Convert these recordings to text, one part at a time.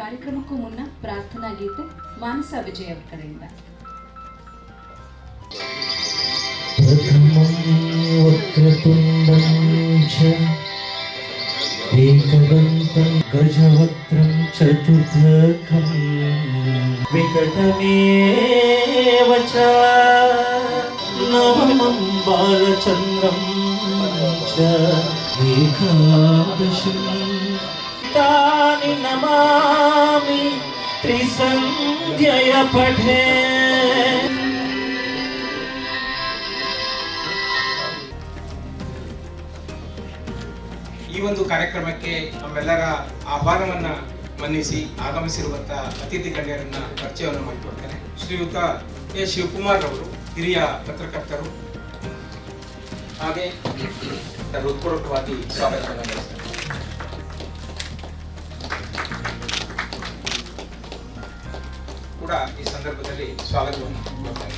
ಕಾರ್ಯಕ್ರಮಕ್ಕೂ ಮುನ್ನ ಪ್ರಾರ್ಥನಾ ಗೀತೆ ಮಾನಸ ವಿಜಯ್ ಅವರ ಕಡೆಯಿಂದ. ಏಕದಂತಂ ಗಜವಕ್ತ್ರಂ ಚತುರ್ಧಕಂ ವಿಕಟಮೇವ ಚ ನವಮಂ ಬಾಲಚಂದ್ರಂ ಚ ಏಕಾದಶಂ ತಾನಿ ನಮಾಮಿ ತ್ರಿಸಂಧ್ಯಯ ಪಠೇ. ಈ ಒಂದು ಕಾರ್ಯಕ್ರಮಕ್ಕೆ ನಮ್ಮೆಲ್ಲರ ಆಹ್ವಾನವನ್ನು ಮನ್ನಿಸಿ ಆಗಮಿಸಿರುವಂತಹ ಅತಿಥಿ ಗಣ್ಯರನ್ನ ಪರಿಚಯವನ್ನು ಮಾಡಿಕೊಡ್ತೇನೆ. ಶ್ರೀಯುತ ಎ ಶಿವಕುಮಾರ್ ಅವರು ಹಿರಿಯ ಪತ್ರಕರ್ತರು, ಹಾಗೆ ಹೃತ್ಪೂರ್ವಕವಾಗಿ ಸ್ವಾಗತವನ್ನು ನಡೆಸ್ತಾರೆ. ಕೂಡ ಈ ಸಂದರ್ಭದಲ್ಲಿ ಸ್ವಾಗತವನ್ನು ಕೊಡ್ತಾರೆ.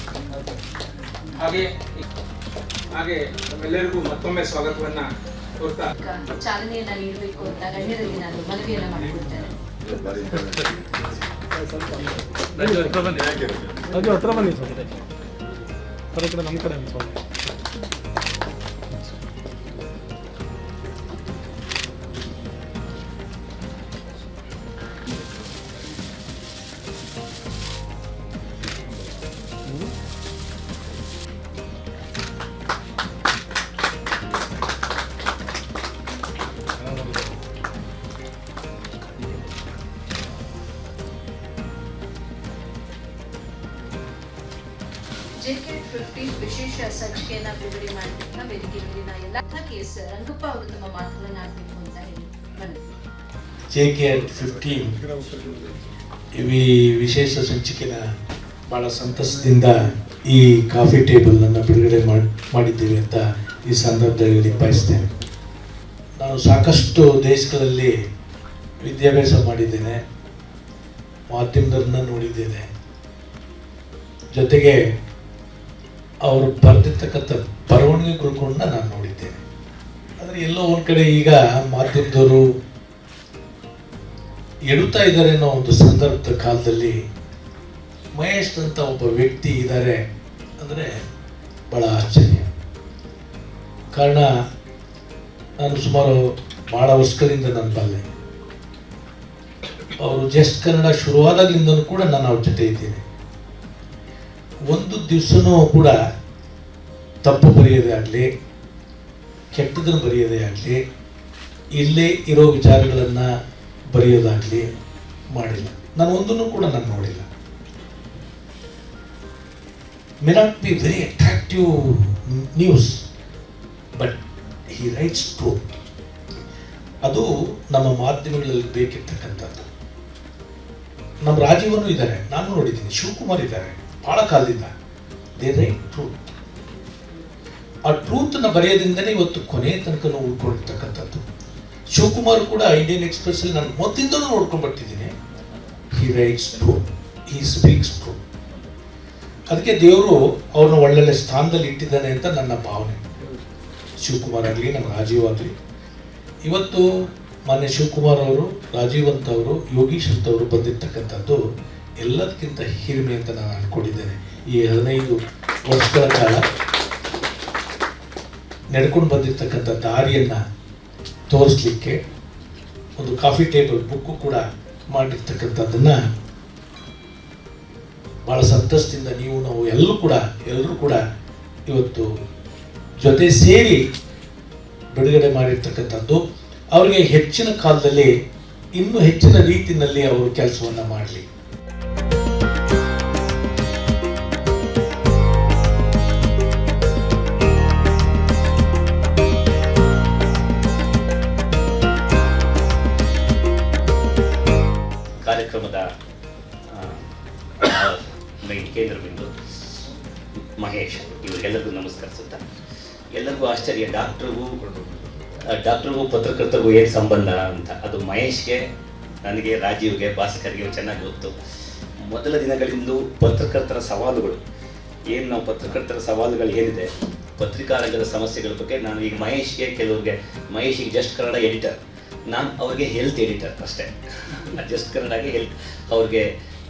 ಹಾಗೆ ನಮ್ಮೆಲ್ಲರಿಗೂ ಮತ್ತೊಮ್ಮೆ ಸ್ವಾಗತವನ್ನ ಕೋರ್ತಾ ಚಾಲನೆಯನ್ನ ನೀಡಬೇಕು ಅಂತ ಗಣ್ಯರಲ್ಲಿ ನಾನು ಮನವಿಯನ್ನ ಮಾಡಿಕೊಡ್ತೇನೆ. ಹತ್ರ ಬನ್ನಿ ಸ್ವಾಮಿ, ಕಡೆ ನಮ್ಮ ಕಡೆ ಸ್ವಾಮಿ. JK50 ವಿಶೇಷ ಸಂಚಿಕೆಯನ್ನ ಬಿಡುಗಡೆ ಮಾಡಿದ ವೇದಿಕೆ ಮೇಲಿನ ಎಲ್ಲ ಕೇಸ್ ರಂಗಪ್ಪ ಅವರು ತಮ್ಮ ಮಾತುಗಳನ್ನ ಆಡಬೇಕು ಅಂತ ಹೇಳಿ ಮನವಿ. JK50 ಈ ವಿಶೇಷ ಸಂಚಿಕೆನ ಭಾಳ ಸಂತಸದಿಂದ ಈ ಕಾಫಿ ಟೇಬಲ್ನನ್ನು ಬಿಡುಗಡೆ ಮಾಡಿದ್ದೇವೆ ಅಂತ ಈ ಸಂದರ್ಭದಲ್ಲಿ ಬಯಸ್ತೇನೆ. ನಾನು ಸಾಕಷ್ಟು ದೇಶಗಳಲ್ಲಿ ವಿದ್ಯಾಭ್ಯಾಸ ಮಾಡಿದ್ದೇನೆ, ಮಾಧ್ಯಮದನ್ನ ನೋಡಿದ್ದೇನೆ, ಜೊತೆಗೆ ಅವರು ಬರೆದಿರ್ತಕ್ಕಂಥ ಬರವಣಿಗೆಗಳು ಕೂಡ ನಾನು ನೋಡಿದ್ದೇನೆ. ಆದರೆ ಎಲ್ಲೋ ಒಂದು ಕಡೆ ಈಗ ಮಾಧ್ಯಮದವರು ಎಡುತ್ತಾ ಇದ್ದಾರೆ ಅನ್ನೋ ಒಂದು ಸಂದರ್ಭದ ಕಾಲದಲ್ಲಿ ಮಹೇಶ್ ಅಂತ ಒಬ್ಬ ವ್ಯಕ್ತಿ ಇದ್ದಾರೆ ಅಂದರೆ ಭಾಳ ಆಶ್ಚರ್ಯ. ಕಾರಣ ನಾನು ಸುಮಾರು ಭಾಳ ವರ್ಷಗಳಿಂದ ನಾನು ಬಲ್ಲೆ. ಅವರು ಜಸ್ಟ್ ಕನ್ನಡ ಶುರುವಾದಾಗಲಿಂದನೂ ಕೂಡ ನಾನು ಅವ್ರ ಜೊತೆ ಇದ್ದೇನೆ. ಒಂದು ದಿವಸನೂ ಕೂಡ ತಪ್ಪು ಬರೆಯೋದೇ ಆಗಲಿ, ಕೆಟ್ಟದನ್ನು ಬರೆಯೋದೇ ಆಗಲಿ, ಇಲ್ಲೇ ಇರೋ ವಿಚಾರಗಳನ್ನು ಬರೆಯೋದಾಗಲಿ ಮಾಡಿಲ್ಲ. ನಾನು ಒಂದನ್ನು ಕೂಡ ನಾನು ನೋಡಿಲ್ಲ. May not be very attractive news, but he writes truth. ಅದು ನಮ್ಮ ಮಾಧ್ಯಮಗಳಲ್ಲಿ ಬೇಕಿರ್ತಕ್ಕಂಥದ್ದು. ನಮ್ಮ ರಾಜೀವನು ಇದ್ದಾರೆ, ನಾನು ನೋಡಿದ್ದೀನಿ, ಶಿವಕುಮಾರ್ ಇದ್ದಾರೆ, ಭಾಳ ಕಾಲದಿಂದ. They right truth. ಆ ಟ್ರೂತ್ನ ಬರೆಯೋದ್ರಿಂದಲೇ ಇವತ್ತು ಕೊನೆ ತನಕ ಉಳ್ಕೊಂಡಿರ್ತಕ್ಕಂಥದ್ದು. ಶಿವಕುಮಾರ್ ಕೂಡ ಇಂಡಿಯನ್ ಎಕ್ಸ್ಪ್ರೆಸ್ಸಲ್ಲಿ ನಾನು ಮೊದಲಿಂದಲೂ ನೋಡ್ಕೊಂಡು ಬರ್ತಿದ್ದೀನಿ. He writes truth, he speaks truth. ಅದಕ್ಕೆ ದೇವರು ಅವ್ರನ್ನ ಒಳ್ಳೊಳ್ಳೆ ಸ್ಥಾನದಲ್ಲಿ ಇಟ್ಟಿದ್ದಾನೆ ಅಂತ ನನ್ನ ಭಾವನೆ. ಶಿವಕುಮಾರ್ ಆಗಲಿ, ನಮ್ಮ ರಾಜೀವ್ ಆಗಲಿ. ಇವತ್ತು ಮಾನ್ಯ ಶಿವಕುಮಾರ್ ಅವರು, ರಾಜೀವ್ ಅಂತವರು, ಯೋಗೀಶ್ ಅಂತವರು ಬಂದಿರ್ತಕ್ಕಂಥದ್ದು ಎಲ್ಲದಕ್ಕಿಂತ ಹಿರಿಮೆ ಅಂತ ನಾನು ಅಂದ್ಕೊಂಡಿದ್ದೇನೆ. ಈ 15 ವರ್ಷಗಳ ಕಾಲ ನಡ್ಕೊಂಡು ಬಂದಿರತಕ್ಕಂಥ ದಾರಿಯನ್ನು ತೋರಿಸ್ಲಿಕ್ಕೆ ಒಂದು ಕಾಫಿ ಟೇಬಲ್ ಬುಕ್ಕು ಕೂಡ ಮಾಡಿರ್ತಕ್ಕಂಥದ್ದನ್ನು ಭಾಳ ಸಂತಸದಿಂದ ನಾವು ಎಲ್ಲರೂ ಕೂಡ ಇವತ್ತು ಜೊತೆ ಸೇರಿ ಬಿಡುಗಡೆ ಮಾಡಿರ್ತಕ್ಕಂಥದ್ದು. ಅವರಿಗೆ ಹೆಚ್ಚಿನ ಕಾಲದಲ್ಲಿ ಇನ್ನೂ ಹೆಚ್ಚಿನ ರೀತಿಯಲ್ಲಿ ಅವರು ಕೆಲಸವನ್ನು ಮಾಡಲಿ. ಕಾರ್ಯಕ್ರಮದ ಮೈನ್ ಕೇಂದ್ರ ಬಿಂದು ಮಹೇಶ್, ಇವರಿಗೆಲ್ಲರಿಗೂ ನಮಸ್ಕರಿಸುತ್ತಾ, ಎಲ್ಲರಿಗೂ ಆಶ್ಚರ್ಯ, ಡಾಕ್ಟ್ರಿಗೂ ಪತ್ರಕರ್ತರಿಗೂ ಏನು ಸಂಬಂಧ ಅಂತ. ಅದು ಮಹೇಶ್ಗೆ, ನನಗೆ, ರಾಜೀವ್ಗೆ, ಭಾಸ್ಕರ್ಗೆ ಚೆನ್ನಾಗಿ ಗೊತ್ತು. ಮೊದಲ ದಿನಗಳಿಂದ ಪತ್ರಕರ್ತರ ಸವಾಲುಗಳು ಏನು, ನಾವು ಪತ್ರಕರ್ತರ ಸವಾಲುಗಳು ಏನಿದೆ, ಪತ್ರಿಕಾ ರಂಗದ ಸಮಸ್ಯೆಗಳ ಬಗ್ಗೆ ನಾನು ಈಗ ಮಹೇಶ್ಗೆ, ಕೆಲವ್ರಿಗೆ, ಮಹೇಶಿಗೆ ಜಸ್ಟ್ ಕನ್ನಡ ಎಡಿಟರ್, ನಾನು ಅವ್ರಿಗೆ ಹೆಲ್ತ್ ಎಡಿಟರ್ ಅಷ್ಟೇ. ಜಸ್ಟ್ ಕನ್ನಡಗೆ ಹೆಲ್ತ್, ಅವ್ರಿಗೆ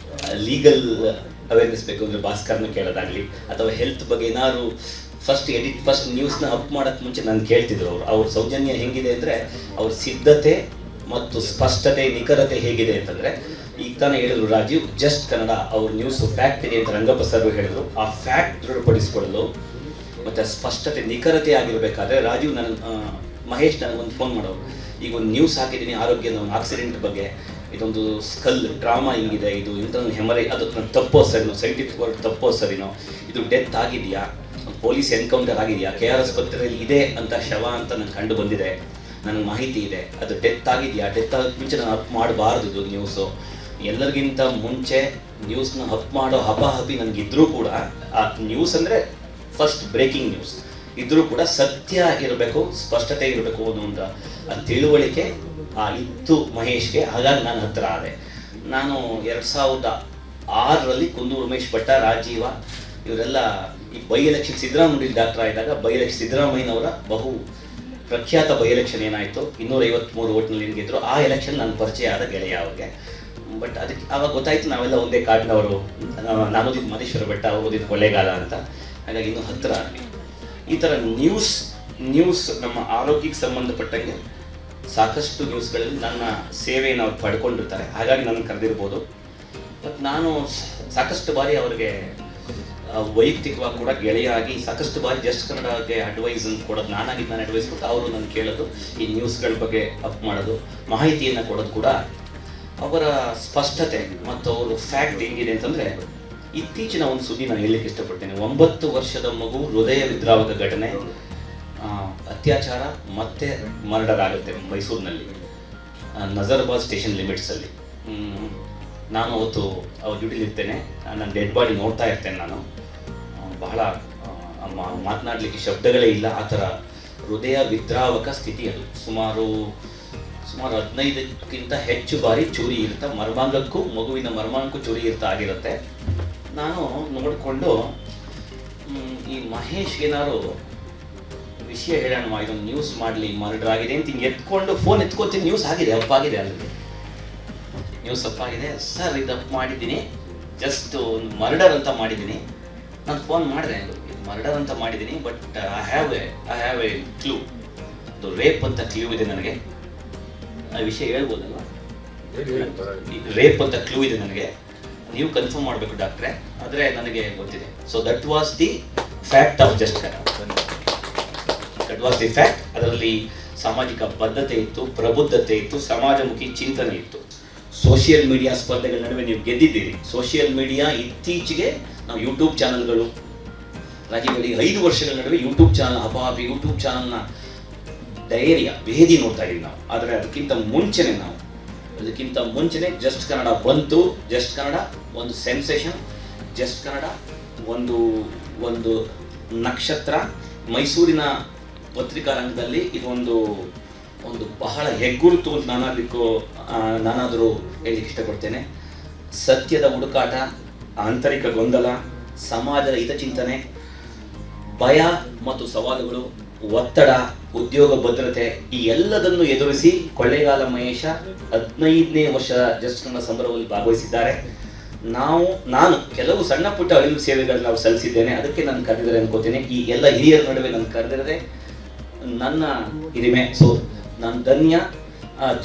ಲೀಗಲ್ ಅವೇರ್ನೆಸ್ ಬೇಕು ಅಂದರೆ ಭಾಸ್ಕರ್ನ ಕೇಳೋದಾಗಲಿ, ಅಥವಾ ಹೆಲ್ತ್ ಬಗ್ಗೆ ಏನಾದ್ರು ಫಸ್ಟ್ ನ್ಯೂಸ್ನ ಅಪ್ ಮಾಡೋಕ್ಕೆ ಮುಂಚೆ ನಾನು ಕೇಳ್ತಿದ್ರು. ಅವ್ರ ಸೌಜನ್ಯ ಹೆಂಗಿದೆ ಅಂದರೆ, ಅವ್ರ ಸಿದ್ಧತೆ ಮತ್ತು ಸ್ಪಷ್ಟತೆ, ನಿಖರತೆ ಹೇಗಿದೆ ಅಂತಂದರೆ, ಈಗ ತಾನೇ ಹೇಳಿದ್ರು ರಾಜೀವ್, ಜಸ್ಟ್ ಕನ್ನಡ ಅವ್ರ ನ್ಯೂಸ್ ಫ್ಯಾಕ್ಟ್ ಇದೆ ಅಂತ ರಂಗಪ್ಪ ಸರ್ ಹೇಳಿದ್ರು. ಆ ಫ್ಯಾಕ್ಟ್ ದೃಢಪಡಿಸ್ಕೊಳ್ಳಲು ಮತ್ತು ಸ್ಪಷ್ಟತೆ, ನಿಖರತೆ ಆಗಿರಬೇಕಾದ್ರೆ ರಾಜೀವ್ ಮಹೇಶ್ ನನಗೊಂದು ಫೋನ್ ಮಾಡೋರು, ಈಗ ಒಂದು ನ್ಯೂಸ್ ಹಾಕಿದ್ದೀನಿ ಆರೋಗ್ಯದ ಒಂದು ಆಕ್ಸಿಡೆಂಟ್ ಬಗ್ಗೆ, ಇದೊಂದು ಸ್ಕಲ್ ಡ್ರಾಮಾ ಹಿಂಗಿದೆ, ಇದು ಇಂಟರ್ನಲ್ ಹೆಮರೇಜ್, ಅದು ತಪ್ಪೋ ಸರಿನೋ, ಸೈಂಟಿಫಿಕ್ ವರ್ಡ್ ತಪ್ಪೋ ಸರಿನೋ, ಇದು ಡೆತ್ ಆಗಿದೆಯಾ, ಪೊಲೀಸ್ ಎನ್ಕೌಂಟರ್ ಆಗಿದೆಯಾ, KR ಆಸ್ಪತ್ರೆಯಲ್ಲಿ ಇದೆ ಅಂತ ಶವ ಅಂತ ನನಗೆ ಕಂಡು ಬಂದಿದೆ, ನನಗೆ ಮಾಹಿತಿ ಇದೆ, ಅದು ಡೆತ್ ಆಗಿದೆಯಾ, ಡೆತ್ ಆಗೋಕ್ಕೆ ಮುಂಚೆ ನಾನು ಅಪ್ ಮಾಡಬಾರ್ದು ಇದು ನ್ಯೂಸು. ಎಲ್ಲರಿಗಿಂತ ಮುಂಚೆ ನ್ಯೂಸ್ನ ಅಪ್ ಮಾಡೋ ಹಪಾಹಪಿ ನನಗಿದ್ರೂ ಕೂಡ, ಆ ನ್ಯೂಸ್ ಅಂದರೆ ಫಸ್ಟ್ ಬ್ರೇಕಿಂಗ್ ನ್ಯೂಸ್ ಇದ್ರೂ ಕೂಡ ಸತ್ಯ ಇರಬೇಕು, ಸ್ಪಷ್ಟತೆ ಇರಬೇಕು ಅನ್ನೋ ಆ ತಿಳುವಳಿಕೆ ಇತ್ತು ಮಹೇಶ್ಗೆ. ಹಾಗಾಗಿ ನಾನು ಹತ್ತಿರ ಆದೆ. ನಾನು 2006ರಲ್ಲಿ ಕುಂದೂರು ಉಮೇಶ್ ಭಟ್ಟ, ರಾಜೀವ ಇವರೆಲ್ಲ ಈ ಬೈ ಎಲೆಕ್ಷನ್ ಸಿದ್ದರಾಮಯ್ಯ ಡಾಕ್ಟರ್ ಆದಾಗ ಸಿದ್ದರಾಮಯ್ಯನವರ ಬಹು ಪ್ರಖ್ಯಾತ ಬೈ ಎಲೆಕ್ಷನ್ ಏನಾಯಿತು, 253 ಓಟ್ನಲ್ಲಿ ಗೆದ್ದರು. ಆ ಎಲೆಕ್ಷನ್ ನನ್ನ ಪರಿಚಯ ಆದ ಗೆಳೆಯ ಅವ್ರಿಗೆ. ಬಟ್ ಅದಕ್ಕೆ ಆವಾಗ ಗೊತ್ತಾಯಿತು ನಾವೆಲ್ಲ ಒಂದೇ ಕಾಡಿನವರು, ನಾನು ಓದಿದ್ದು ಮಹದೇಶ್ವರ ಬೆಟ್ಟ, ಅವ್ರು ಓದಿದ್ದು ಕೊಳ್ಳೇಗಾಲ ಅಂತ. ಹಾಗಾಗಿ ಇನ್ನೂ ಹತ್ತಿರ ಆಗಿ ಈ ಥರ ನ್ಯೂಸ್ ನಮ್ಮ ಆರೋಗ್ಯಕ್ಕೆ ಸಂಬಂಧಪಟ್ಟಂಗೆ ಸಾಕಷ್ಟು ನ್ಯೂಸ್ಗಳಲ್ಲಿ ನನ್ನ ಸೇವೆಯನ್ನು ಅವ್ರು ಪಡ್ಕೊಂಡಿರ್ತಾರೆ. ಹಾಗಾಗಿ ನನ್ನ ಕರೆದಿರ್ಬೋದು. ಮತ್ತು ನಾನು ಸಾಕಷ್ಟು ಬಾರಿ ಅವ್ರಿಗೆ ವೈಯಕ್ತಿಕವಾಗಿ ಕೂಡ ಗೆಳೆಯಾಗಿ ಸಾಕಷ್ಟು ಬಾರಿ ಜಸ್ಟ್ ಕನ್ನಡಕ್ಕೆ ಅಡ್ವೈಸ್ ಕೊಡೋದು, ನಾನು ಅಡ್ವೈಸ್ ಕೊಟ್ಟು ಅವರು ನಾನು ಕೇಳೋದು, ಈ ನ್ಯೂಸ್ಗಳ ಬಗ್ಗೆ ಅಪ್ ಮಾಡೋದು, ಮಾಹಿತಿಯನ್ನು ಕೊಡೋದು ಕೂಡ. ಅವರ ಸ್ಪಷ್ಟತೆ ಮತ್ತು ಅವರು ಫ್ಯಾಕ್ಟ್ ಹೆಂಗಿದೆ ಅಂತಂದರೆ, ಇತ್ತೀಚಿನ ಒಂದು ಸುದ್ದಿ ನಾನು ಹೇಳಲಿಕ್ಕೆ ಇಷ್ಟಪಡ್ತೇನೆ. 9 ವರ್ಷದ ಮಗು ಹೃದಯ ವಿದ್ರಾವಕ ಘಟನೆ, ಅತ್ಯಾಚಾರ ಮತ್ತೆ ಮರ್ಡರ್ ಆಗುತ್ತೆ ಮೈಸೂರಿನಲ್ಲಿ, ನಜರ್ಬಾದ್ ಸ್ಟೇಷನ್ ಲಿಮಿಟ್ಸಲ್ಲಿ. ನಾನು ಅವತ್ತು ಅವ್ರ ಡ್ಯೂಟಿಲಿರ್ತೇನೆ, ನನ್ನ ಡೆಡ್ ಬಾಡಿ ನೋಡ್ತಾ ಇರ್ತೇನೆ. ನಾನು ಬಹಳ ಮಾತನಾಡಲಿಕ್ಕೆ ಶಬ್ದಗಳೇ ಇಲ್ಲ, ಆ ಥರ ಹೃದಯ ವಿದ್ರಾವಕ ಸ್ಥಿತಿ ಅದು. ಸುಮಾರು 15ಕ್ಕಿಂತ ಹೆಚ್ಚು ಬಾರಿ ಚೂರಿ ಇರ್ತಾ, ಮಗುವಿನ ಮರ್ಮಾಂಗಕ್ಕೂ ಚೂರಿ ಇರ್ತಾ ಆಗಿರುತ್ತೆ. ನಾನು ನೋಡಿಕೊಂಡು ಈ ಮಹೇಶ್ಗೆ ಏನಾದ್ರು ವಿಷಯ ಹೇಳೋಣ, ಇದೊಂದು ನ್ಯೂಸ್ ಮಾಡಲಿ, ಮರ್ಡರ್ ಆಗಿದೆ ಅಂತ ಹಿಂಗೆ ಎತ್ಕೊಂಡು ಫೋನ್ ಎತ್ಕೊತೀನಿ, ನ್ಯೂಸ್ ಆಗಿದೆ, ಅಪ್ಪಾಗಿದೆ, ಅಲ್ಲಿಗೆ ನ್ಯೂಸ್ ಅಪ್ಪಾಗಿದೆ ಸರ್, ಇದು ಅಪ್ ಮಾಡಿದ್ದೀನಿ, ಜಸ್ಟ್ ಒಂದು ಮರ್ಡರ್ ಅಂತ ಮಾಡಿದ್ದೀನಿ. ನಾನು ಫೋನ್ ಮಾಡಿದೆ, ಇದು ಮರ್ಡರ್ ಅಂತ ಮಾಡಿದ್ದೀನಿ, but I have A clue, ಅದು ರೇಪ್ ಅಂತ ಕ್ಲೂ ಇದೆ ನನಗೆ. ಆ ವಿಷಯ ಹೇಳ್ಬೋದಲ್ವ? ರೇಪ್ ಅಂತ ಕ್ಲೂ ಇದೆ ನನಗೆ, ನೀವು ಕನ್ಫರ್ಮ್ ಮಾಡಬೇಕು ಡಾಕ್ಟ್ರೆ, ಆದರೆ ನನಗೆ ಗೊತ್ತಿದೆ. So that was the fact of just Kannada. That was the fact. ಅದರಲ್ಲಿ ಸಾಮಾಜಿಕ ಬದ್ಧತೆ ಇತ್ತು, ಪ್ರಬುದ್ಧತೆ ಇತ್ತು, ಸಮಾಜಮುಖಿ ಚಿಂತನೆ ಇತ್ತು. ಸೋಷಿಯಲ್ ಮೀಡಿಯಾ ಸ್ಪರ್ಧೆಗಳ ನಡುವೆ ನೀವು ಗೆದ್ದಿದ್ದೀರಿ. ಸೋಷಿಯಲ್ ಮೀಡಿಯಾ ಇತ್ತೀಚೆಗೆ ನಾವು ಯೂಟ್ಯೂಬ್ ಚಾನಲ್ಗಳು, ರಾಜೀವ್ 5 ವರ್ಷಗಳ ನಡುವೆ ಯೂಟ್ಯೂಬ್ ಚಾನಲ್ ಹಪಾಹಪಿ, ಯೂಟ್ಯೂಬ್ ಚಾನಲ್ನ ಭೇದಿ ನೋಡ್ತಾ ಇದ್ದೀವಿ ನಾವು. ಆದರೆ ಅದಕ್ಕಿಂತ ಮುಂಚೆನೆ ಜಸ್ಟ್ ಕನ್ನಡ ಬಂತು. ಜಸ್ಟ್ ಕನ್ನಡ ಒಂದು ಸೆನ್ಸೇಷನ್, ಜಸ್ಟ್ ಕನ್ನಡ ಒಂದು ನಕ್ಷತ್ರ. ಮೈಸೂರಿನ ಪತ್ರಿಕಾ ರಂಗದಲ್ಲಿ ಇದೊಂದು ಬಹಳ ಹೆಗ್ಗುರುತು ಅಂತ ನಾನಾದರೂ ಹೇಳಲಿಕ್ಕೆ ಇಷ್ಟಪಡ್ತೇನೆ. ಸತ್ಯದ ಹುಡುಕಾಟ, ಆಂತರಿಕ ಗೊಂದಲ, ಸಮಾಜದ ಹಿತಚಿಂತನೆ, ಭಯ ಮತ್ತು ಸವಾಲುಗಳು, ಒತ್ತಡ, ಉದ್ಯೋಗ ಭದ್ರತೆ, ಈ ಎಲ್ಲದನ್ನು ಎದುರಿಸಿ ಕೊಳ್ಳೇಗಾಲ ಮಹೇಶ 15ನೇ ವರ್ಷ ಜಸ್ಟ್ ಕನ್ನಡ ಸಂಭ್ರಮದಲ್ಲಿ ಭಾಗವಹಿಸಿದ್ದಾರೆ. ನಾನು ಕೆಲವು ಸಣ್ಣ ಪುಟ್ಟ ಅರಿವು ಸೇವೆಗಳನ್ನ ನಾವು ಸಲ್ಲಿಸಿದ್ದೇನೆ, ಅದಕ್ಕೆ ನಾನು ಕರೆದಿದ್ದಾರೆ ಅನ್ಕೋತೇನೆ. ಈ ಎಲ್ಲ ಹಿರಿಯರ ನಡುವೆ ನಾನು ಕರೆದಿರದೆ ನನ್ನ ಹಿರಿಮೆ. ಸೊ ನಾನು ಧನ್ಯ,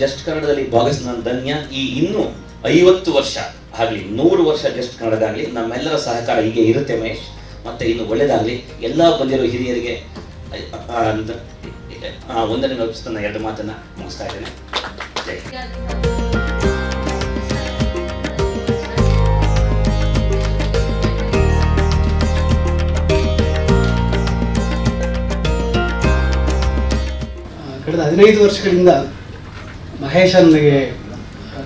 ಜಸ್ಟ್ ಕನ್ನಡದಲ್ಲಿ ಭಾಗವಹಿಸಿ ನಾನು ಧನ್ಯ. ಈ ಇನ್ನೂ 50 ವರ್ಷ ಆಗಲಿ, 100 ವರ್ಷ ಜಸ್ಟ್ ಕನ್ನಡದಾಗಲಿ, ನಮ್ಮೆಲ್ಲರ ಸಹಕಾರ ಹೀಗೆ ಇರುತ್ತೆ ಮಹೇಶ್. ಮತ್ತೆ ಇನ್ನು ಒಳ್ಳೆಯದಾಗಲಿ. ಎಲ್ಲ ಬಂದಿರೋ ಹಿರಿಯರಿಗೆ ವಂದನೆ ಅರ್ಪಿಸಿ ನನ್ನ 2 ಮಾತನ್ನ ಮುಗಿಸ್ತಾ ಇದ್ದೇನೆ. ಜೈ. ಕಳೆದ 15 ವರ್ಷಗಳಿಂದ ಮಹೇಶ ನನಗೆ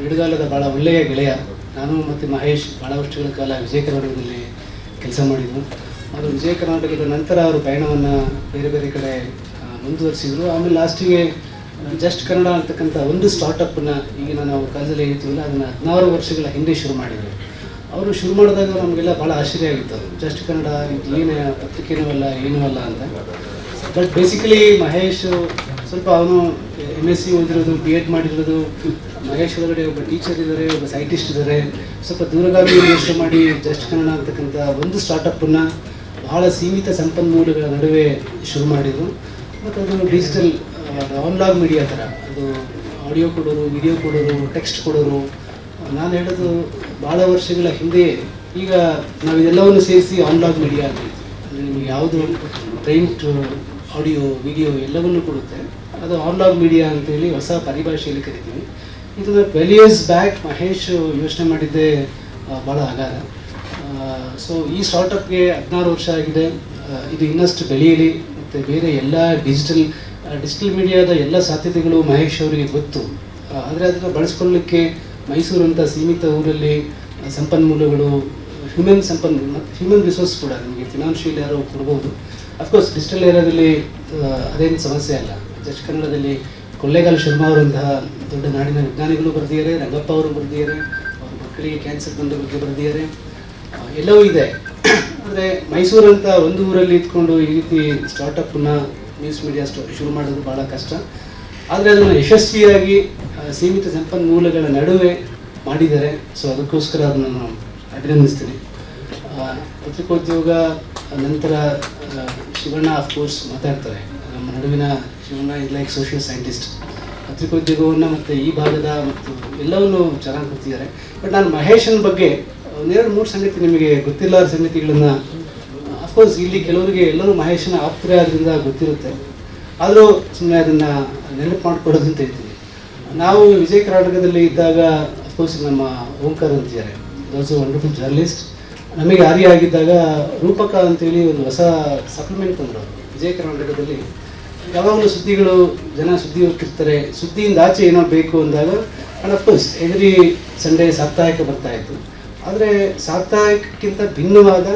ನಿಡುಗಾಲದ ಭಾಳ ಒಳ್ಳೆಯ ಗೆಳೆಯ. ನಾನು ಮತ್ತು ಮಹೇಶ್ ಭಾಳ ವರ್ಷಗಳ ಕಾಲ ವಿಜಯ ಕರ್ನಾಟಕದಲ್ಲಿ ಕೆಲಸ ಮಾಡಿದ್ವು. ಅದು ವಿಜಯ ಕರ್ನಾಟಕದ ನಂತರ ಅವರು ಪಯಣವನ್ನು ಬೇರೆ ಬೇರೆ ಕಡೆ ಮುಂದುವರಿಸಿದರು. ಆಮೇಲೆ ಲಾಸ್ಟಿಗೆ ಜಸ್ಟ್ ಕನ್ನಡ ಅಂತಕ್ಕಂಥ ಒಂದು ಸ್ಟಾರ್ಟಪ್ಪನ್ನು ಈಗಿನ ನಾವು ಕಾಲೇಜಲ್ಲಿ ಹೇಳ್ತೀವಲ್ಲ, ಅದನ್ನು 16 ವರ್ಷಗಳ ಹಿಂದೆ ಶುರು ಮಾಡಿದರು. ಅವರು ಶುರು ಮಾಡಿದಾಗ ನಮಗೆಲ್ಲ ಭಾಳ ಆಶ್ಚರ್ಯ ಆಗಿತ್ತು. ಅದು ಜಸ್ಟ್ ಕನ್ನಡ ಏನು ಪತ್ರಿಕೆನೂ ಅಲ್ಲ, ಏನೂ ಅಲ್ಲ ಅಂತ. ಬಟ್ ಬೇಸಿಕಲಿ ಮಹೇಶ್ ಸ್ವಲ್ಪ ಅವನು MSc ಓದಿರೋದು, BEd ಮಾಡಿರೋದು. ಮಹೇಶ್ ಒಳಗಡೆ ಒಬ್ಬ ಟೀಚರ್ ಇದ್ದಾರೆ, ಒಬ್ಬ ಸೈಂಟಿಸ್ಟ್ ಇದ್ದಾರೆ. ಸ್ವಲ್ಪ ದೂರಗಾಮಿ ಯೋಚನೆ ಮಾಡಿ ಜಸ್ಟ್ ಕನ್ನಡ ಅಂತಕ್ಕಂಥ ಒಂದು ಸ್ಟಾರ್ಟಪ್ಪನ್ನು ಬಹಳ ಸೀಮಿತ ಸಂಪನ್ಮೂಲಗಳ ನಡುವೆ ಶುರು ಮಾಡಿದರು. ಮತ್ತು ಅದು ಡಿಜಿಟಲ್ ಆನ್ಲಾಗ್ ಮೀಡಿಯಾ ಥರ, ಅದು ಆಡಿಯೋ ಕೊಡೋರು, ವಿಡಿಯೋ ಕೊಡೋರು, ಟೆಕ್ಸ್ಟ್ ಕೊಡೋರು. ನಾನು ಹೇಳೋದು ಭಾಳ ವರ್ಷಗಳ ಹಿಂದೆ ಈಗ ನಾವು ಇದೆಲ್ಲವನ್ನು ಸೇರಿಸಿ ಆನ್ಲಾಗ್ ಮೀಡಿಯಾ ಅಂತ ಹೇಳ್ತೀವಿ. ಅಂದರೆ ನಿಮಗೆ ಯಾವುದು ಪ್ರಿಂಟ್, ಆಡಿಯೋ, ವಿಡಿಯೋ ಎಲ್ಲವನ್ನೂ ಕೊಡುತ್ತೆ, ಅದು ಆನ್ಲಾಗ್ ಮೀಡಿಯಾ ಅಂತೇಳಿ ಹೊಸ ಪರಿಭಾಷೆಯಲ್ಲಿ ಕರಿತೀವಿ. ಇದನ್ನು 12 years ಬ್ಯಾಕ್ ಮಹೇಶ್ ಯೋಚನೆ ಮಾಡಿದ್ದೆ ಭಾಳ ಅಗಾಧ. ಸೊ ಈ ಸ್ಟಾರ್ಟಪ್ಗೆ 16 ವರ್ಷ ಆಗಿದೆ. ಇದು ಇನ್ನಷ್ಟು ಬೆಳೆಯಲಿ ಮತ್ತು ಬೇರೆ ಎಲ್ಲ ಡಿಜಿಟಲ್ ಮೀಡಿಯಾದ ಎಲ್ಲ ಸಾಧ್ಯತೆಗಳು ಮಹೇಶ್ ಅವರಿಗೆ ಗೊತ್ತು. ಆದರೆ ಅದನ್ನು ಬಳಸ್ಕೊಳ್ಳಲಿಕ್ಕೆ ಮೈಸೂರು ಅಂತ ಸೀಮಿತ ಊರಲ್ಲಿ ಸಂಪನ್ಮೂಲಗಳು, ಹ್ಯೂಮನ್ ರಿಸೋರ್ಸ್ ಕೂಡ ನಿಮಗೆ ಫಿನಾನ್ಷಿಯಲ್ ಯಾರೋ ಕೊಡ್ಬೋದು. ಅಫ್ಕೋರ್ಸ್ ಡಿಜಿಟಲ್ ಏರಿಯಾದಲ್ಲಿ ಅದೇನು ಸಮಸ್ಯೆ ಅಲ್ಲ. ಜಸ್ಟ್ ಕನ್ನಡದಲ್ಲಿ ಕೊಳ್ಳೇಗಾಲ ಶರ್ಮಾ ಅವರಂತಹ ದೊಡ್ಡ ನಾಡಿನ ವಿಜ್ಞಾನಿಗಳು ಬರೆದಿದ್ದಾರೆ, ರಂಗಪ್ಪ ಅವರು ಬರೆದಿದ್ದಾರೆ, ಅವ್ರ ಮಕ್ಕಳಿಗೆ ಕ್ಯಾನ್ಸರ್ ಬಂದ ಬಗ್ಗೆ ಬರೆದಿದ್ದಾರೆ, ಎಲ್ಲವೂ ಇದೆ. ಆದರೆ ಮೈಸೂರಂಥ ಒಂದು ಊರಲ್ಲಿ ಇದ್ಕೊಂಡು ಈ ರೀತಿ ಸ್ಟಾರ್ಟಪ್ಪನ್ನು ನ್ಯೂಸ್ ಮೀಡಿಯಾ ಶುರು ಮಾಡೋದು ಭಾಳ ಕಷ್ಟ. ಆದರೆ ಅದನ್ನು ಯಶಸ್ವಿಯಾಗಿ ಸೀಮಿತ ಸಂಪನ್ಮೂಲಗಳ ನಡುವೆ ಮಾಡಿದ್ದಾರೆ. ಸೊ ಅದಕ್ಕೋಸ್ಕರ ಅದನ್ನು ನಾನು ಅಭಿನಂದಿಸ್ತೀನಿ. ಪತ್ರಿಕೋದ್ಯೋಗ ನಂತರ ಶಿವಣ್ಣ ಆಫ್ಕೋರ್ಸ್ ಮಾತಾಡ್ತಾರೆ. ನಮ್ಮ ನಡುವಿನ Shivanna is like social scientist. ಪತ್ರಿಕೋದ್ಯೋಗವನ್ನು ಮತ್ತು ಈ ಭಾಗದ ಮತ್ತು ಎಲ್ಲವನ್ನೂ ಚೆನ್ನಾಗಿ ಗೊತ್ತಿದ್ದಾರೆ. ಬಟ್ ನಾನು ಮಹೇಶನ ಬಗ್ಗೆ 2-3 ಸಂಗತಿ ನಿಮಗೆ ಗೊತ್ತಿಲ್ಲದ ಸಂಗತಿಗಳನ್ನು, ಅಫ್ಕೋರ್ಸ್ ಇಲ್ಲಿ ಕೆಲವರಿಗೆ ಎಲ್ಲರೂ ಮಹೇಶನ ಆಪ್ತರೇ ಆದ್ದರಿಂದ ಗೊತ್ತಿರುತ್ತೆ, ಆದರೂ ಸುಮ್ಮನೆ ಅದನ್ನು ನೆನಪು ಮಾಡಿಕೊಡೋದು ಅಂತ ಹೇಳ್ತೀನಿ. ನಾವು ವಿಜಯ ಕರ್ನಾಟಕದಲ್ಲಿ ಇದ್ದಾಗ ಅಫ್ಕೋರ್ಸ್ ನಮ್ಮ ಓಂಕಾರ ಅಂತಿದ್ದಾರೆ, ದೋಸ್ ವಂಡರ್ಫುಲ್ ಜರ್ನಲಿಸ್ಟ್. ನಮಗೆ ಆರ್ಯ ಆಗಿದ್ದಾಗ ರೂಪಕ ಅಂತೇಳಿ ಒಂದು ಹೊಸ ಸಪ್ಲಿಮೆಂಟ್ ತಂದರು ವಿಜಯ ಕರ್ನಾಟಕದಲ್ಲಿ. ಯಾವಾಗಲೂ ಸುದ್ದಿಗಳು, ಜನ ಸುದ್ದಿ ಹೋಗ್ತಿರ್ತಾರೆ, ಸುದ್ದಿಯಿಂದ ಆಚೆ ಏನೋ ಬೇಕು ಅಂದಾಗ, ಆ್ಯಂಡ್ ಅಫ್ಕೋರ್ಸ್ ಎವ್ರಿ ಸಂಡೇ ಸಾಪ್ತಾಹಿಕ ಬರ್ತಾಯಿತ್ತು. ಆದರೆ ಸಾಪ್ತಾಹಿಕಕ್ಕಿಂತ ಭಿನ್ನವಾದ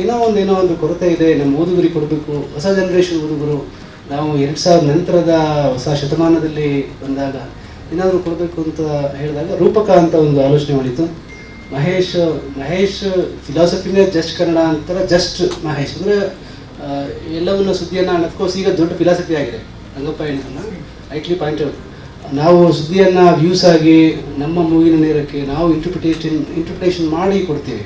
ಏನೋ ಒಂದು ಕೊರತೆ ಇದೆ, ನಮ್ಮ ಓದುಗರಿಗೆ ಕೊಡಬೇಕು, ಹೊಸ ಜನ್ರೇಷನ್ ಓದುಗರು, ನಾವು 2000 ನಂತರದ ಹೊಸ ಶತಮಾನದಲ್ಲಿ ಬಂದಾಗ ಏನಾದರೂ ಕೊಡಬೇಕು ಅಂತ ಹೇಳಿದಾಗ ರೂಪಕ ಅಂತ ಒಂದು ಆಲೋಚನೆ ಮಾಡಿತ್ತು. ಮಹೇಶ್ ಫಿಲಾಸಫಿನೇ ಜಸ್ಟ್ ಕನ್ನಡ ಅಂತಾರೆ, ಜಸ್ಟ್ ಮಹೇಶ್ ಅಂದರೆ ಎಲ್ಲವನ್ನು ಸುದ್ದಿಯನ್ನು, ಅಫ್ಕೋರ್ಸ್ ಈಗ ದೊಡ್ಡ ಫಿಲಾಸಫಿ ಆಗಿದೆ. ರಂಗಪ್ಪ ಏನನ್ನ ರೈಟ್ಲಿ ಪಾಯಿಂಟ್ ಔಟ್, ನಾವು ಸುದ್ದಿಯನ್ನು ವ್ಯೂಸ್ ಆಗಿ ನಮ್ಮ ಮೂವಿನ ನೇರಕ್ಕೆ ನಾವು ಇಂಟರ್ಪ್ರಿಟೇಷನ್ ಮಾಡಿ ಕೊಡ್ತೀವಿ.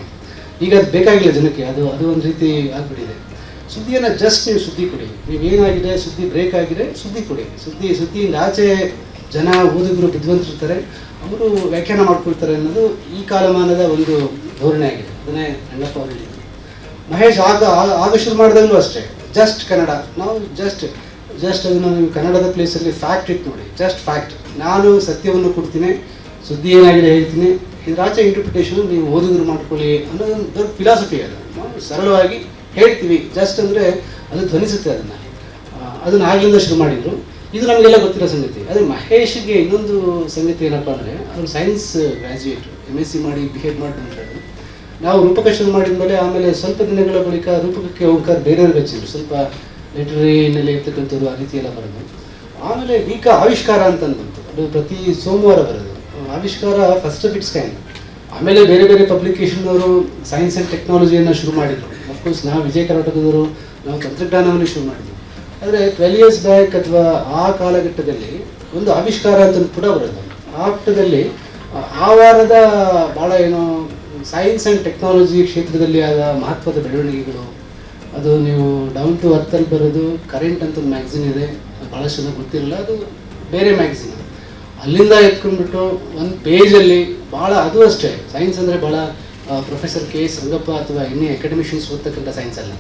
ಈಗ ಅದು ಬೇಕಾಗಿಲ್ಲ ಜನಕ್ಕೆ, ಅದು ಒಂದು ರೀತಿ ಆಗಿಬಿಟ್ಟಿದೆ. ಸುದ್ದಿಯನ್ನು ಜಸ್ಟ್ ನೀವು ಸುದ್ದಿ ಕೊಡಿ, ನೀವೇನಾಗಿದೆ ಸುದ್ದಿ ಬ್ರೇಕ್ ಆಗಿದೆ ಸುದ್ದಿ ಕೊಡಿ, ಸುದ್ದಿಯಿಂದ ಆಚೆ ಜನ ಓದುಗರು ಬುದ್ಧಿವಂತರಿರ್ತಾರೆ, ಅವರು ವ್ಯಾಖ್ಯಾನ ಮಾಡ್ಕೊಳ್ತಾರೆ ಅನ್ನೋದು ಈ ಕಾಲಮಾನದ ಒಂದು ಧೋರಣೆ ಆಗಿದೆ. ಅದನ್ನೇ ರಂಗಪ್ಪ ಅವರು ಹೇಳಿದರು. ಮಹೇಶ್ ಆಗ ಶುರು ಮಾಡಿದಾಗಲೂ ಅಷ್ಟೇ, ಜಸ್ಟ್ ಕನ್ನಡ, ನಾವು ಜಸ್ಟ್ ಅದನ್ನು ನೀವು ಕನ್ನಡದ ಪ್ಲೇಸಲ್ಲಿ ಫ್ಯಾಕ್ಟ್ ಇಟ್ಟು ನೋಡಿ, ಜಸ್ಟ್ ಫ್ಯಾಕ್ಟ್, ನಾನು ಸತ್ಯವನ್ನು ಕೊಡ್ತೀನಿ, ಸುದ್ದಿ ಏನಾಗಿದೆ ಹೇಳ್ತೀನಿ, ಇದರಾಚೆ ಇಂಟರ್ಪ್ರಿಟೇಷನ್ ನೀವು ಓದುಗರು ಮಾಡ್ಕೊಳ್ಳಿ ಅನ್ನೋದೊಂದು ದೊಡ್ಡ ಫಿಲಾಸಫಿ. ಅದು ನಾವು ಸರಳವಾಗಿ ಹೇಳ್ತೀವಿ, ಜಸ್ಟ್ ಅಂದರೆ ಅದು ಧ್ವನಿಸುತ್ತೆ. ಅದನ್ನು ಆಗಲಿಂದ ಶುರು ಮಾಡಿದರು. ಇದು ನಮಗೆಲ್ಲ ಗೊತ್ತಿರೋ ಸಂಗತಿ. ಆದರೆ ಮಹೇಶ್ಗೆ ಇನ್ನೊಂದು ಸಂಗತಿ ಏನಪ್ಪ ಅಂದರೆ, ಅವರು ಸೈನ್ಸ್ ಗ್ರ್ಯಾಜುಯೇಟ್, MSc ಮಾಡಿ BEd ಮಾಡಿ ಬಂದಿರೋದು. ನಾವು ರೂಪಕ ಶುರು ಮಾಡಿದ ಮೇಲೆ ಆಮೇಲೆ ಸ್ವಲ್ಪ ದಿನಗಳ ಬಳಿಕ ರೂಪಕಕ್ಕೆ ಓಂಕಾರ ಬೇರೆಯವ್ರಿಗೆ ಹಚ್ಚಿದ್ರು, ಸ್ವಲ್ಪ ಲಿಟ್ರರಿ ಹಿನ್ನೆಲೆ ಇರ್ತಕ್ಕಂಥವ್ರು ಆ ರೀತಿ ಎಲ್ಲ ಬರೋದು. ಆಮೇಲೆ ಆವಿಷ್ಕಾರ ಅಂತ ಬಂತು, ಅದು ಪ್ರತಿ ಸೋಮವಾರ ಬರೋದು. ಆವಿಷ್ಕಾರ ಫಸ್ಟ್ ಆಫ್ ಇಟ್ಸ್ ಕೈಂಡ್. ಆಮೇಲೆ ಬೇರೆ ಬೇರೆ ಪಬ್ಲಿಕೇಶನ್ನವರು ಸೈನ್ಸ್ ಆ್ಯಂಡ್ ಟೆಕ್ನಾಲಜಿಯನ್ನು ಶುರು ಮಾಡಿದರು. ಅಫ್ಕೋರ್ಸ್ ನಾವು ವಿಜಯ ಕರ್ನಾಟಕದವರು ನಾವು ತಂತ್ರಜ್ಞಾನವನ್ನು ಶುರು ಮಾಡಿದ್ವಿ. ಆದರೆ 12 years ಬ್ಯಾಕ್ ಅಥವಾ ಆ ಕಾಲಘಟ್ಟದಲ್ಲಿ ಒಂದು ಆವಿಷ್ಕಾರ ಅಂತ ಕೂಡ ಬರೋದು. ಆ ಮಟ್ಟದಲ್ಲಿ ಆ ವಾರದ ಭಾಳ ಏನೋ ಸೈನ್ಸ್ ಆ್ಯಂಡ್ ಟೆಕ್ನಾಲಜಿ ಕ್ಷೇತ್ರದಲ್ಲಿ ಆದ ಮಹತ್ವದ ಬೆಳವಣಿಗೆಗಳು, ಅದು ನೀವು ಡೌನ್ ಟು ಅರ್ಥಲ್ಲಿ ಬರೋದು. ಕರೆಂಟ್ ಅಂತ ಒಂದು ಮ್ಯಾಗ್ಝಿನ್ ಇದೆ, ಭಾಳಷ್ಟು ಜನ ಗೊತ್ತಿರಲ್ಲ, ಅದು ಬೇರೆ ಮ್ಯಾಗ್ಝಿನ್. ಅಲ್ಲಿಂದ ಎತ್ಕೊಂಡ್ಬಿಟ್ಟು ಒಂದು ಪೇಜಲ್ಲಿ ಭಾಳ, ಅದು ಅಷ್ಟೇ ಸೈನ್ಸ್ ಅಂದರೆ ಭಾಳ ಪ್ರೊಫೆಸರ್ KS ರಂಗಪ್ಪ ಅಥವಾ ಇನ್ನೇ ಅಕಾಡೆಮಿಷಿಯನ್ಸ್ ಓದ್ತಕ್ಕಂಥ ಸೈನ್ಸ್ ಅಲ್ಲ,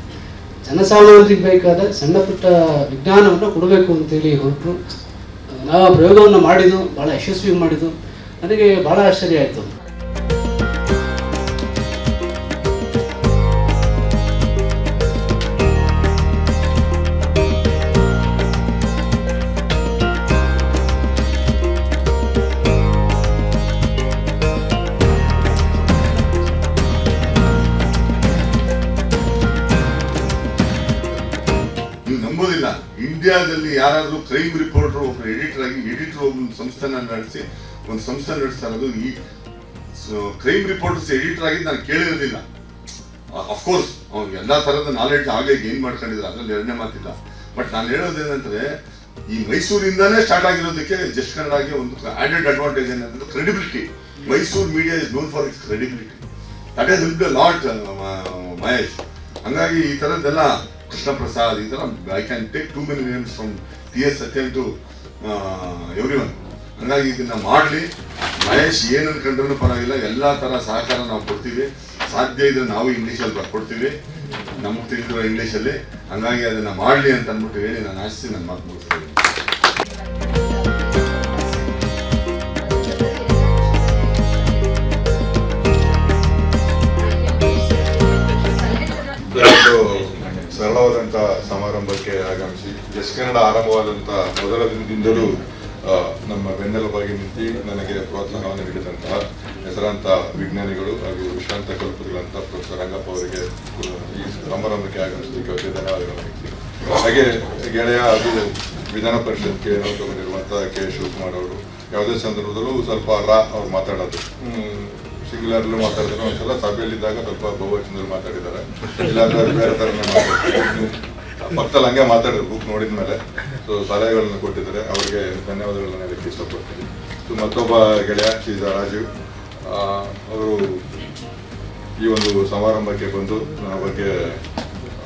ಜನಸಾಮಾನ್ಯರಿಗೆ ಬೇಕಾದ ಸಣ್ಣ ಪುಟ್ಟ ವಿಜ್ಞಾನವನ್ನು ಕೊಡಬೇಕು ಅಂತೇಳಿ ಹೊರಟರು. ನಾವು ಆ ಪ್ರಯೋಗವನ್ನು ಮಾಡಿದ್ದು, ಭಾಳ ಯಶಸ್ವಿ ಮಾಡಿದ್ದು, ನನಗೆ ಭಾಳ ಆಶ್ಚರ್ಯ ಆಯಿತು. ನಂಬೋದಿಲ್ಲ, ಇಂಡಿಯಾದಲ್ಲಿ ಯಾರಾದ್ರೂ ಕ್ರೈಮ್ ರಿಪೋರ್ಟರ್ ಒಬ್ಬರು ಎಡಿಟರ್ ಒಬ್ಬ ಸಂಸ್ಥೆ ನಡೆಸ್ತಾರೆ. ಅದು ಈ ಕ್ರೈಮ್ ರಿಪೋರ್ಟರ್ಸ್ ಎಡಿಟರ್ ಆಗಿದ್ದು ನಾನು ಕೇಳಿರೋದಿಲ್ಲ. ಅಫ್ಕೋರ್ಸ್ ಅವ್ರಿಗೆ ಎಲ್ಲಾ ತರದ ನಾಲೆಡ್ಜ್ ಆಗ ಏನ್ ಮಾಡ್ಕೊಂಡಿದ್ರು, ಅದ್ರಲ್ಲಿ ಎರಡನೇ ಮಾತಿಲ್ಲ. ಬಟ್ ನಾನು ಹೇಳೋದೇನಂದ್ರೆ, ಈ ಮೈಸೂರಿಂದಾನೇ ಸ್ಟಾರ್ಟ್ ಆಗಿರೋದಕ್ಕೆ ಜಸ್ಟ್ ಕನ್ನಡಗೆ ಒಂದು ಆಡೆಡ್ ಅಡ್ವಾಂಟೇಜ್ ಏನಂದ್ರೆ credibility. Mysuru media is known for its credibility. That is help lot Mahesh. ಹಂಗಾಗಿ ಈ ಥರದ್ದೆಲ್ಲ ಕೃಷ್ಣ ಪ್ರಸಾದ್ ಈ ಥರ I can take too many names from T S. Satyan to everyone. ಹಂಗಾಗಿ ಇದನ್ನ ಮಾಡಲಿ. ಮಹೇಶ್ ಏನು ಅನ್ಕೊಂಡ್ರೂ ಪರವಾಗಿಲ್ಲ, ಎಲ್ಲ ಥರ ಸಹಕಾರ ನಾವು ಕೊಡ್ತೀವಿ. ಸಾಧ್ಯ ಇದ್ರೆ ನಾವು ಇಂಗ್ಲೀಷಲ್ಲಿ ಬರ್ಕೊಡ್ತೀವಿ, ನಮಗೆ ತಿಳಿದಿರೋ ಇಂಗ್ಲೀಷಲ್ಲಿ. ಹಂಗಾಗಿ ಅದನ್ನು ಮಾಡಲಿ ಅಂತ ಅಂದ್ಬಿಟ್ಟು ಹೇಳಿ ನಾನು ಆಶಿಸಿ ನನ್ನ ಮಾತು ಮುಗಿಸ್ತೀನಿ. ಇವತ್ತು ಸರಳವಾದಂಥ ಸಮಾರಂಭಕ್ಕೆ ಆಗಮಿಸಿ ಎಸ್ ಕನ್ನಡ ಆರಂಭವಾದಂಥ ಮೊದಲ ದಿನದಿಂದಲೂ ನಮ್ಮ ಬೆನ್ನೆಲುಬಾಗಿ ನಿಂತು ನನಗೆ ಪ್ರೋತ್ಸಾಹವನ್ನು ನೀಡಿದಂತಹ ಹೆಸರಾಂತ ವಿಜ್ಞಾನಿಗಳು ಹಾಗೂ ವಿಶ್ರಾಂತ ಕಲ್ಪತಿಗಳಂತ ಪ್ರೊಫೆಸರ್ ರಂಗಪ್ಪ ಅವರಿಗೆ ಈ ಸಮಾರಂಭಕ್ಕೆ ಆಗಮಿಸಲಿಕ್ಕೆ ಧನ್ಯವಾದಗಳು. ಹಾಗೆ ಗೆಳೆಯ ಹಾಗೂ ವಿಧಾನ ಪರಿಷತ್ಗೆ ತಗೊಂಡಿರುವಂಥ ಕೆ ಶಿವಕುಮಾರ್ ಅವರು ಯಾವುದೇ ಸಂದರ್ಭದಲ್ಲೂ ಸ್ವಲ್ಪ ಅವ್ರು ಮಾತಾಡೋದು ಸಿಂಗ್ಯುಲರ್ಲು ಮಾತಾಡಿದ್ರು. ಒಂದ್ಸಲ ಸಭೆಯಲ್ಲಿದ್ದಾಗ ಸ್ವಲ್ಪ ಬಹುವಚನದಲ್ಲಿ ಮಾತಾಡಿದ್ದಾರೆ, ಇಲ್ಲಾಂದ್ರೆ ಬೇರೆ ಥರನೇ ಮಾತಾಡ್ತಾರೆ. ಪಕ್ಕದಲ್ಲಿ ಹಂಗೆ ಮಾತಾಡಿದ್ರು ಬುಕ್ ನೋಡಿದ ಮೇಲೆ. ಸೊ ಸಲಹೆಗಳನ್ನು ಕೊಟ್ಟಿದ್ದಾರೆ, ಅವರಿಗೆ ಧನ್ಯವಾದಗಳನ್ನು ಹೇಳಕ್ಕೆ ಇಷ್ಟಪಡ್ತೀನಿ. ಮತ್ತೊಬ್ಬ ಗೆಳೆಯ ಶ್ರೀ ರಾಜೀವ್ ಅವರು ಈ ಒಂದು ಸಮಾರಂಭಕ್ಕೆ ಬಂದು ನನ್ನ ಬಗ್ಗೆ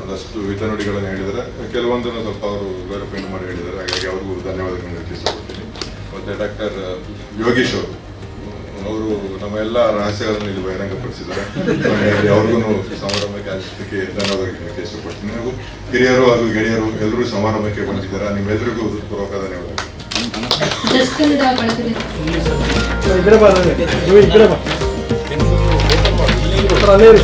ಒಂದಷ್ಟು ಹಿತನುಡಿಗಳನ್ನು ಹೇಳಿದ್ದಾರೆ. ಕೆಲವೊಂದನ್ನು ಸ್ವಲ್ಪ ಅವರು ವೆರಿಫೈ ಮಾಡಿ ಹೇಳಿದ್ದಾರೆ, ಹಾಗಾಗಿ ಅವ್ರಿಗೂ ಧನ್ಯವಾದಗಳನ್ನು ಹೇಳಕ್ಕೆ ಇಷ್ಟಪಡ್ತೀನಿ. ಮತ್ತು ಡಾಕ್ಟರ್ ಯೋಗೀಶ್ ಅವರು ನಮ್ಮ ಎಲ್ಲ ರಹಸ್ಯಗಳನ್ನು ಇಲ್ಲಿ ಬಹಿರಂಗಪಡಿಸಿದ್ದಾರೆ. ಅವ್ರಿಗೂ ಸಮಾರಂಭಕ್ಕೆ ಆಗಲಿಕ್ಕೆ ಧನ್ಯವಾದಗಳಿಗೆ ಇಷ್ಟಪಡ್ತೀನಿ. ಹಾಗೂ ಹಿರಿಯರು ಹಾಗೂ ಗೆಳೆಯರು ಎಲ್ಲರೂ ಸಮಾರಂಭಕ್ಕೆ ಬಂದಿದ್ದಾರೆ. ನಿಮ್ಮೆಲ್ಲರಿಗೂ ಪೂರ್ವಕ ಧನ್ಯವಾದಗಳು. ಇದ್ರೆ ಬಾ, ನೀವು ಇದ್ರೆ ಬಾ. ಅಲ್ಲೇ ಇರಿ.